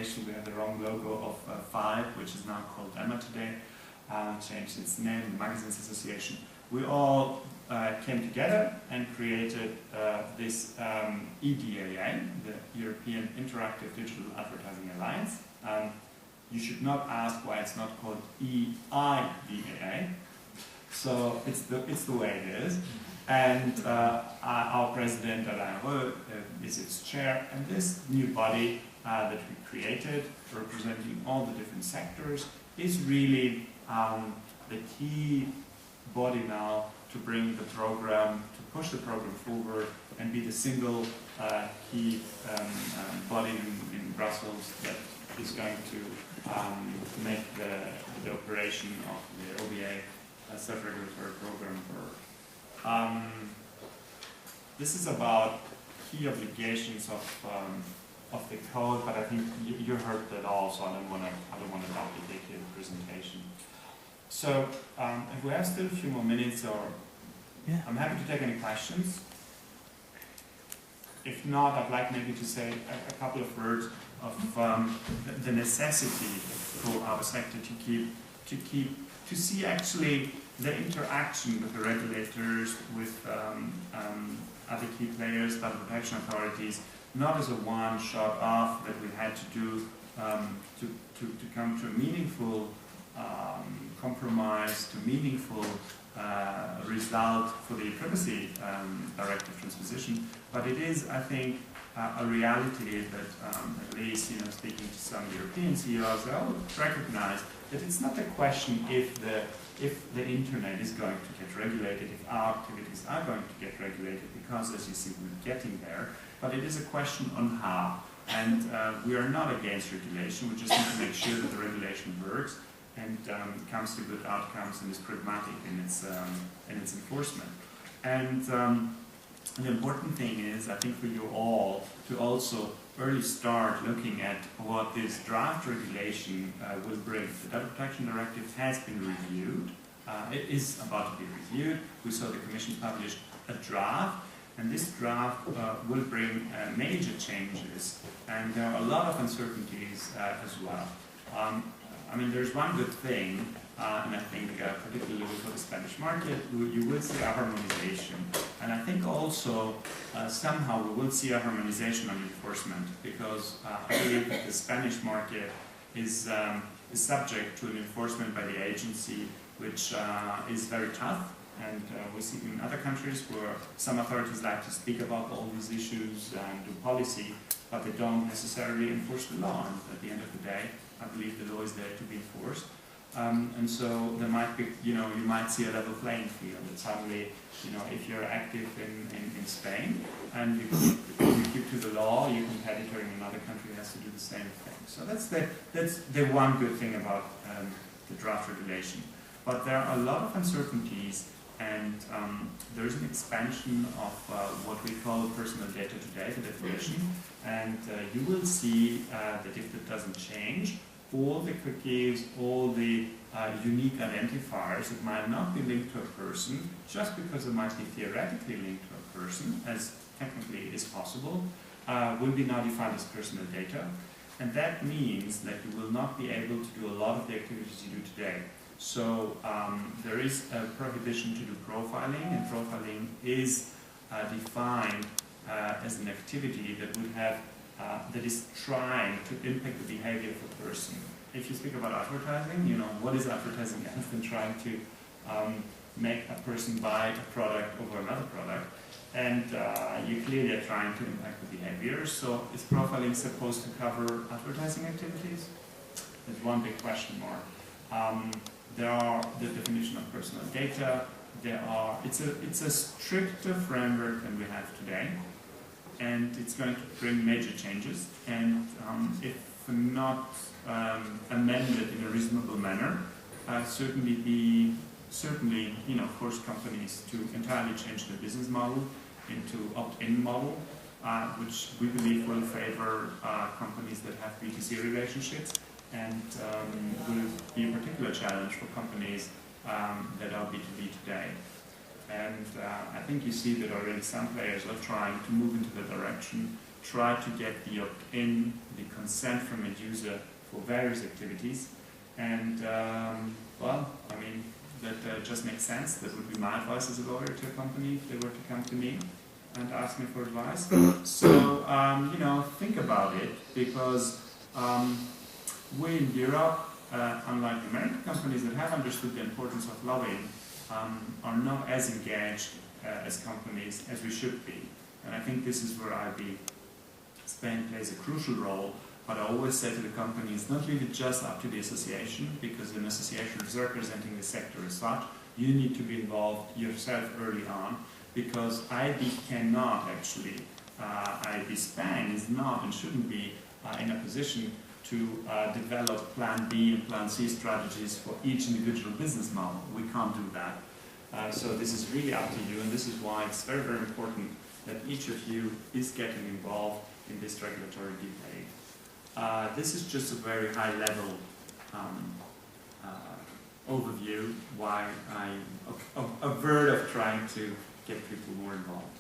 association. We had the wrong logo of 5, which is now called Emma today, changed its name, the Magazines Association. We all came together and created this EDAA, the European Interactive Digital Advertising Alliance. You should not ask why it's not called EIDAA. So it's the way it is. And our president, Alain Reux, is its chair. And this new body that we created, representing all the different sectors, is really the key body now to bring the program, to push the program forward and be the single key body in Brussels that is going to make the operation of the OBA self-regulatory program work. This is about key obligations of the code, but I think you heard that all, so I don't want to duplicate here the presentation. So if we have still a few more minutes, or I'm happy to take any questions. If not, I'd like maybe to say a couple of words of the necessity for our sector to see actually the interaction with the regulators, with other key players, data protection authorities, not as a one-shot off that we had to do to come to a meaningful compromise, to meaningful result for the privacy directive transposition. But it is, I think, a reality that at least, speaking to some European CEOs, they all recognize that it's not a question if the internet is going to get regulated, if our activities are going to get regulated, because as you see, we're getting there. But it is a question on how. And we are not against regulation. We just need to make sure that the regulation works and comes to good outcomes and is pragmatic in its enforcement. And the important thing is, I think, for you all to also early start looking at what this draft regulation will bring. The Data Protection Directive has been reviewed. It is about to be reviewed. We saw the Commission published a draft, and this draft will bring major changes, and there are a lot of uncertainties as well. I mean, there's one good thing, and I think particularly for the Spanish market, you will see a harmonization. And I think also somehow we will see a harmonization on enforcement, because I believe that the Spanish market is subject to an enforcement by the agency which is very tough. And we see in other countries where some authorities like to speak about all these issues and do policy, but they don't necessarily enforce the law. And at the end of the day, I believe the law is there to be enforced. And so there might be, you might see a level playing field. That suddenly, if you're active in Spain and you keep to the law, your competitor in another country has to do the same thing. So that's the one good thing about the draft regulation. But there are a lot of uncertainties, and there is an expansion of what we call personal data today, the definition. And you will see that if it doesn't change, all the cookies, all the unique identifiers that might not be linked to a person, just because they might be theoretically linked to a person, as technically is possible, will be now defined as personal data. And that means that you will not be able to do a lot of the activities you do today. So there is a prohibition to do profiling, and profiling is defined as an activity that would have that is trying to impact the behavior of a person. If you speak about advertising, what is advertising else than trying to make a person buy a product over another product? And you clearly are trying to impact the behavior. So is profiling supposed to cover advertising activities? There's one big question mark. There are the definition of personal data. It's a stricter framework than we have today, and it's going to bring major changes. And if not amended in a reasonable manner, certainly force companies to entirely change their business model into opt-in model, which we believe will favor companies that have B2C relationships, and will be a particular challenge for companies that are B2B today. And I think you see that already some players are trying to move into the direction try to get the opt-in, the consent from a user for various activities. And, well, I mean, that just makes sense. That would be my advice as a lawyer to a company if they were to come to me and ask me for advice. So, you know, think about it, because we in Europe, unlike American companies that have understood the importance of lobbying, are not as engaged as companies as we should be. And I think this is where IAB Spain plays a crucial role. But I always say to the company, it's not really just up to the association, because an association is representing the sector as such. You need to be involved yourself early on, because IAB cannot actually, IAB Spain is not and shouldn't be in a position to develop Plan B and Plan C strategies for each individual business model. We can't do that. So this is really up to you, and this is why it's very, very important that each of you is getting involved in this regulatory debate. This is just a very high-level overview why a word of trying to get people more involved.